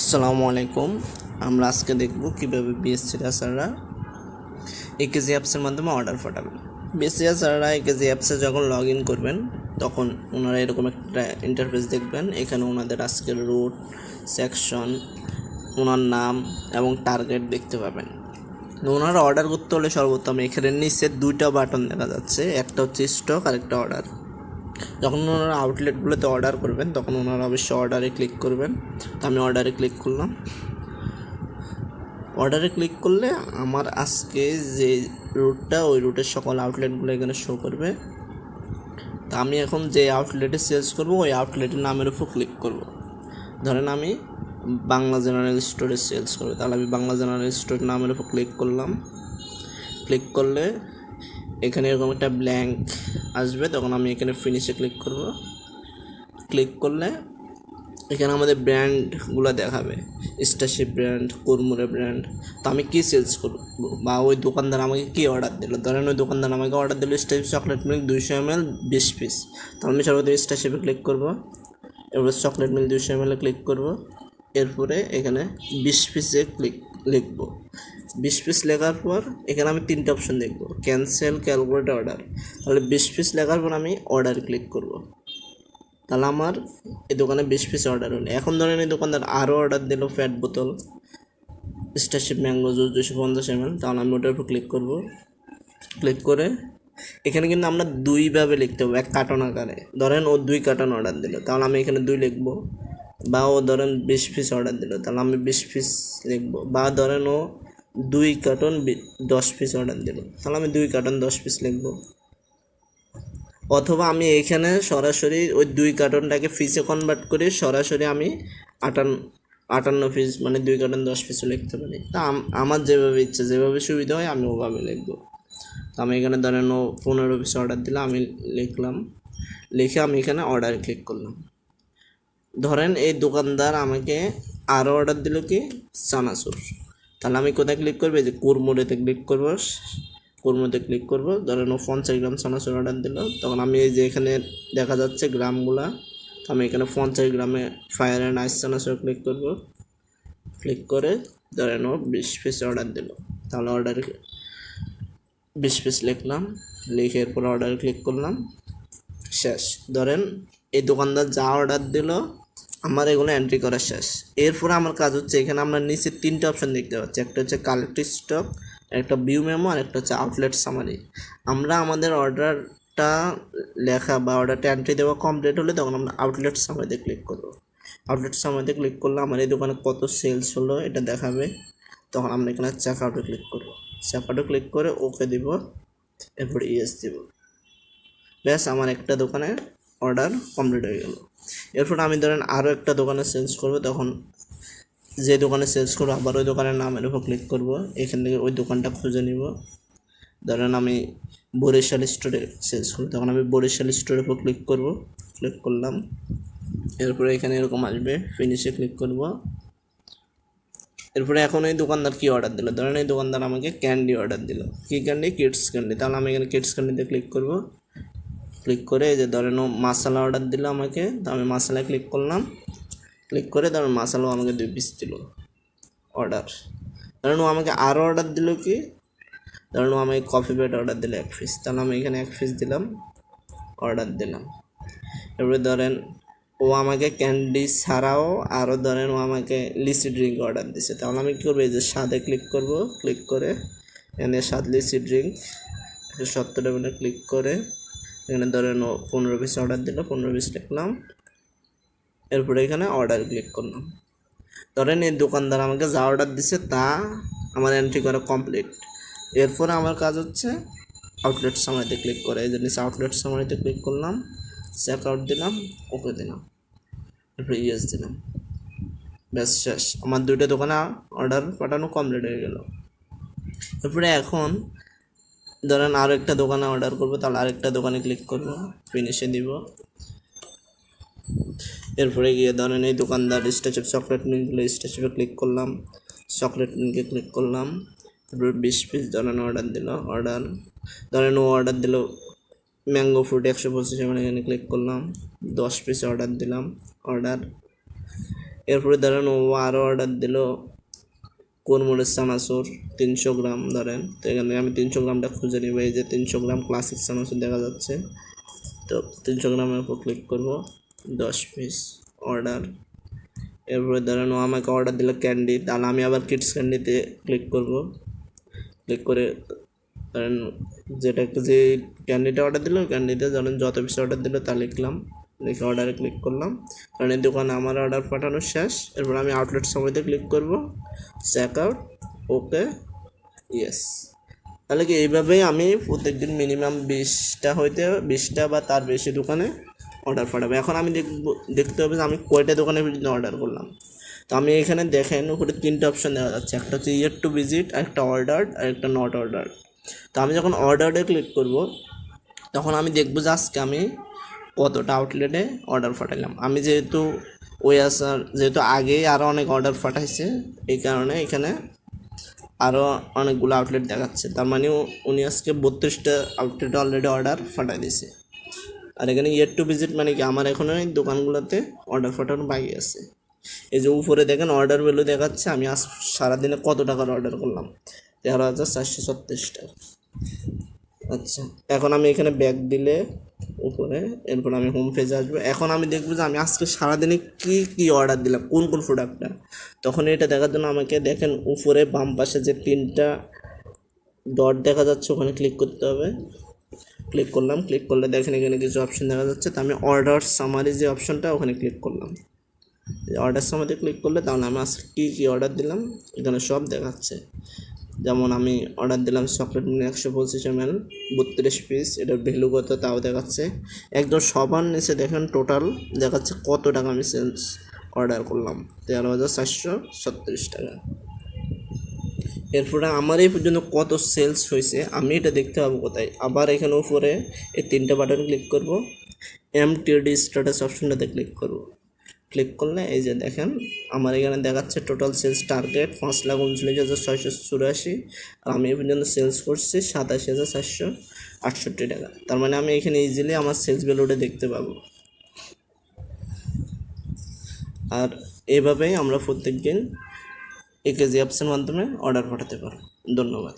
আসসালামু আলাইকুম। আমরা আজকে দেখব কীভাবে বিএসসি রাসাররা একেজি অ্যাপসের মাধ্যমে অর্ডার পাঠাবেন। বিএসসি রাসাররা একেজি অ্যাপসে যখন লগ ইন করবেন তখন ওনারা এরকম একটা ইন্টারফেস দেখবেন। এখানে ওনাদের আজকের রুট, সেকশন, ওনার নাম এবং টার্গেট দেখতে পাবেন। ওনারা অর্ডার করতে হলে সর্বপ্রথম এখানে নিচে দুইটা বাটন দেখা যাচ্ছে, একটা হচ্ছে স্টক আর একটা অর্ডার। যখন ওনারা আউটলেটগুলোতে অর্ডার করবেন তখন ওনারা অবশ্যই অর্ডারে ক্লিক করবেন। তো আমি অর্ডারে ক্লিক করলাম। অর্ডারে ক্লিক করলে আমার আজকে যে রুটটা ওই রুটের সকল আউটলেটগুলো এখানে শো করবে। তো আমি এখন যে আউটলেটে সেলস করব ওই আউটলেটের নামের উপর ক্লিক করব। ধরেন আমি বাংলা জেনারেল স্টোরে সেলস করবো, তাহলে আমি বাংলা জেনারেল স্টোরের নামের উপর ক্লিক করলাম। ক্লিক করলে এখানে এরকম একটা ব্ল্যাঙ্ক আসবে, তখন আমি এখানে ফিনিশে ক্লিক করব। ক্লিক করলে এখানে আমাদের ব্র্যান্ডগুলো দেখাবে, স্টারশিপ ব্র্যান্ড, কুরমুরে ব্র্যান্ড। তো আমি কী সেলস করবো বা ওই দোকানদার আমাকে কী অর্ডার দিল। ধরেন ওই দোকানদার আমাকে অর্ডার দিল Starship chocolate milk 200 ml 20 piece. তো আমি সর্বপ্রথম স্টারশিপে ক্লিক করব, এরপরে চকলেট মিল্ক 200 ml ক্লিক করব। এরপরে এখানে 20 পিসে লিখবো। 20 পিস লেখার পর এখানে আমি তিনটে অপশন দেখব, ক্যান্সেল, ক্যালকুলেট, অর্ডার। তাহলে 20 পিস লেখার পর আমি অর্ডার ক্লিক করব। তাহলে আমার এই দোকানে 20 পিস অর্ডার হলো। এখন ধরেন এই দোকানদার আরও অর্ডার দিল ফ্যাট বোতল, স্টারশিপ ম্যাঙ্গো জুস 250 ml। তাহলে আমি ওটার উপর ক্লিক করব। ক্লিক করে এখানে কিন্তু আমরা দুইভাবে লিখতে হবে, এক কার্টন আকারে। ধরেন ও 2 কার্টন অর্ডার দিল, তাহলে আমি এখানে 2 লিখবো। বা ও ধরেন 20 পিস অর্ডার দিল, তাহলে আমি 20 পিস লিখবো। বা ধরেন ও 2 কার্টন 10 পিস অর্ডার দিল, তাহলে আমি 2 কার্টন 10 পিস লিখবো। অথবা আমি এখানে সরাসরি ওই 2 কার্টনটাকে পিসে কনভার্ট করে সরাসরি আমি 58 পিস মানে 2 কার্টন 10 পিসও লিখতে পারি। তা আমার যেভাবে ইচ্ছে, যেভাবে সুবিধা হয় আমি ওভাবে লিখবো। তো আমি এখানে ধরেন ও 15 পিস অর্ডার দিলাম, আমি লিখলাম। লিখে আমি এখানে অর্ডারে ক্লিক করলাম। ধরেন এই দোকানদার আমাকে আরও অর্ডার দিল কি চানাচুর, তাহলে আমি কোথায় ক্লিক করবো, এই যে কুরমুরেতে ক্লিক করবো। কুরমুরেতে ক্লিক করবো, ধরেন ও 50 গ্রাম চানাচুর অর্ডার দিল, তখন আমি এই যে এখানে দেখা যাচ্ছে গ্রামগুলা, তো আমি এখানে 50 গ্রামে fire and ice chanachur click করবো। ক্লিক করে ধরেন ও 20 পিস অর্ডার দিল, তাহলে অর্ডারে 20 পিস লিখলাম। লিখে এরপর অর্ডারে ক্লিক করলাম, শেষ। ধরেন এই দোকানদার যা অর্ডার দিল আমার এগুলো এন্ট্রি করা শেষ। এরপরে আমার কাজ হচ্ছে এখানে আমরা নিচে 3টে অপশন দেখতে পাচ্ছি, একটা হচ্ছে কালেক্ট স্টক, একটা ভিউ মেমো, আর একটা হচ্ছে আউটলেট সামারি। আমরা আমাদের অর্ডারটা লেখা বা অর্ডারটা এন্ট্রি দেওয়া কমপ্লিট হলে তখন আমরা আউটলেট সামারিতে ক্লিক করব। আউটলেট সামারিতে ক্লিক করলে আমার এই দোকানে কত সেলস হলো এটা দেখাবে। তখন আমরা এখানে চেক আউটে ক্লিক করবো। চেক আউটে ক্লিক করে ওকে দিব, এরপর ইয়েস দিব। ব্যাস, আমার একটা দোকানে অর্ডার কমপ্লিট হয়ে গেল। এরপর আমি ধরেন আরও একটা দোকানে সেলস করব, তখন যে দোকানে সেলস করবো আবার ওই দোকানের নামের উপর ক্লিক করব। এখান থেকে ওই দোকানটা খুঁজে নিব। ধরেন আমি বরিশাল স্টোরে সেলস করব, তখন আমি বরিশাল স্টোরের উপর ক্লিক করব। ক্লিক করলাম, এরপরে এখানে এরকম আসবে, ফিনিশে ক্লিক করব। এরপরে এখন এই দোকানদার কী অর্ডার দিল, ধরেন এই দোকানদার আমাকে ক্যান্ডি অর্ডার দিল। কী ক্যান্ডি? Kids candy. তাহলে আমি এখানে কিডস ক্যান্ডিতে ক্লিক করব। ক্লিক করে এই যে ধরেন ও মশলা অর্ডার দিল আমাকে, তো আমি মশলায় ক্লিক করলাম। ক্লিক করে ধরেন মশলাও আমাকে 2 পিস দিল অর্ডার। ধরেন ও আমাকে আরও অর্ডার দিল কি, ধরেন ও আমাকে কফি বেড অর্ডার দিল 1 পিস, তাহলে আমি এখানে 1 পিস দিলাম, অর্ডার দিলাম। এরপরে ধরেন ও আমাকে ক্যান্ডি ছাড়াও আরও ধরেন ও আমাকে লিচি ড্রিঙ্ক অর্ডার দিছে, তাহলে আমি কী করবো, এই যে স্বাদে ক্লিক করব। ক্লিক করে এখানে স্বাদ লিচি ড্রিঙ্ক 170 ml ক্লিক করে এখানে ধরেন ও 15 পিস অর্ডার দিল, 15 পিস লিখলাম। এরপরে এখানে অর্ডার ক্লিক করলাম। ধরেন এই দোকানদার আমাকে যা অর্ডার দিছে তা আমার এন্ট্রি করা কমপ্লিট। এরপরে আমার কাজ হচ্ছে আউটলেট সামারিতে ক্লিক করে, এই জন্য আউটলেট সামারিতে ক্লিক করলাম, চেক আউট দিলাম, ওকে দিলাম, এরপরে ইয়েস দিলাম। ব্যাস, শেষ। আমার 2টা দোকানে অর্ডার পাঠানো কমপ্লিট হয়ে গেল। এরপরে এখন ধরেন আরও একটা দোকানে অর্ডার করবো, তাহলে আরেকটা দোকানে ক্লিক করব, ফিনিশে দিব। এরপরে গিয়ে ধরেন এই দোকানদার স্টারশিপ চকলেট মিল্কগুলো স্টারশিপে ক্লিক করলাম, চকলেট মিল্কে ক্লিক করলাম। তারপরে 20 পিস ধরেন অর্ডার দিল। অর্ডার ধরেন ও অর্ডার দিল ম্যাঙ্গো ফ্রুট 125 ml, এখানে ক্লিক করলাম, 10 পিস অর্ডার দিলাম, অর্ডার। এরপরে ধরেন ও আরও অর্ডার দিল কোরমুরের চানাচুর 300 গ্রাম ধরেন, তো এখানে আমি 300 গ্রামটা খুঁজে নিব। এই যে 300 গ্রাম ক্লাসিক চানাচুর দেখা যাচ্ছে, তো 300 গ্রামের উপর ক্লিক করব, 10 পিস অর্ডার। এরপরে ধরেন ও আমাকে অর্ডার দিল ক্যান্ডি, তাহলে আমি আবার কিডস ক্যান্ডিতে ক্লিক করব। ক্লিক করে ধরেন যে ক্যান্ডিটা অর্ডার দিল, ক্যান্ডিতে ধরেন যত পিস অর্ডার দিল তা লিখলাম, লিখে অর্ডারে ক্লিক করলাম। কারণ এই দোকানে আমার অর্ডার পাঠানো শেষ। এরপর আমি আউটলেট সময়তে ক্লিক করব, চেক আউট, ওকে, ইয়েস। তাহলে কি এইভাবেই আমি প্রত্যেকদিন মিনিমাম 20টা বা তার বেশি দোকানে অর্ডার পাঠাবো। এখন আমি দেখতে হবে যে আমি কয়টা দোকানে অর্ডার করলাম। তো আমি এখানে দেখেন উপরে 3টে অপশন দেখা যাচ্ছে, একটা হচ্ছে ইয়েট টু ভিজিট, একটা অর্ডার, আর একটা নট অর্ডার। তো আমি যখন অর্ডারে ক্লিক করব তখন আমি দেখব যে আজকে আমি কতটা আউটলেটে অর্ডার পাঠালাম। আমি যেহেতু যেহেতু আগেই আরও অনেক অর্ডার পাঠাইছে, এই কারণে এখানে আরও অনেকগুলো আউটলেট দেখাচ্ছে। তার মানে উনি আজকে 32টা আউটলেটে অলরেডি অর্ডার পাঠাই দিয়েছে। আর এখানে ইয়েট টু ভিজিট মানে কি আমার এখনও এই দোকানগুলোতে অর্ডার পাঠানো বাকি আছে। এই যে উপরে দেখেন অর্ডার ভ্যালু দেখাচ্ছে, আমি আজ সারাদিনে কত টাকার অর্ডার করলাম, 13,436 টাকা। আচ্ছা, এখন আমি এখানে ব্যাক দিলে উপরে, এরপর আমি হোম পেজে আসবো। এখন আমি দেখবো যে আমি আজকে সারাদিনে কী অর্ডার দিলাম, কোন প্রোডাক্টটা। তখন এটা দেখার জন্য আমাকে দেখেন উপরে বাম পাশে যে 3টা ডট দেখা যাচ্ছে ওখানে ক্লিক করতে হবে। ক্লিক করলাম, ক্লিক করলে দেখেন এখানে কিছু অপশন দেখা যাচ্ছে। তো আমি অর্ডার সামারি যে অপশনটা ওখানে ক্লিক করলাম। অর্ডার সামারিতে ক্লিক করলে তাহলে আমি আজকে কী অর্ডার দিলাম এখানে সব দেখাচ্ছে। যেমন আমি অর্ডার দিলাম চকলেট মিনি 125 ml 32 পিস, এটার ভ্যালু কত তাও দেখাচ্ছে। একদম সবার নিচে দেখেন টোটাল দেখাচ্ছে কত টাকা আমি সেলস অর্ডার করলাম, 13,436 টাকা। এরপরে আমার এই পর্যন্ত কত সেলস হয়েছে আমি এটা দেখতে পাবো কোথায়? আবার এখানে উপরে এই 3টে বাটন ক্লিক করব, এমটিডি স্ট্যাটাস অপশনটাতে ক্লিক করব। ক্লিক করলে এই যে দেখেন আমার এখানে দেখাচ্ছে টোটাল সেলস টার্গেট 5,39,684, আর আমি এই পর্যন্ত সেলস করছি 87,468 টাকা। তার মানে আমি এখানে ইজিলি আমার সেলস ভ্যালুটা দেখতে পাবো। আর এভাবেই আমরা প্রত্যেক দিন AKG অ্যাপসের মাধ্যমে অর্ডার পাঠাতে পারবো। ধন্যবাদ।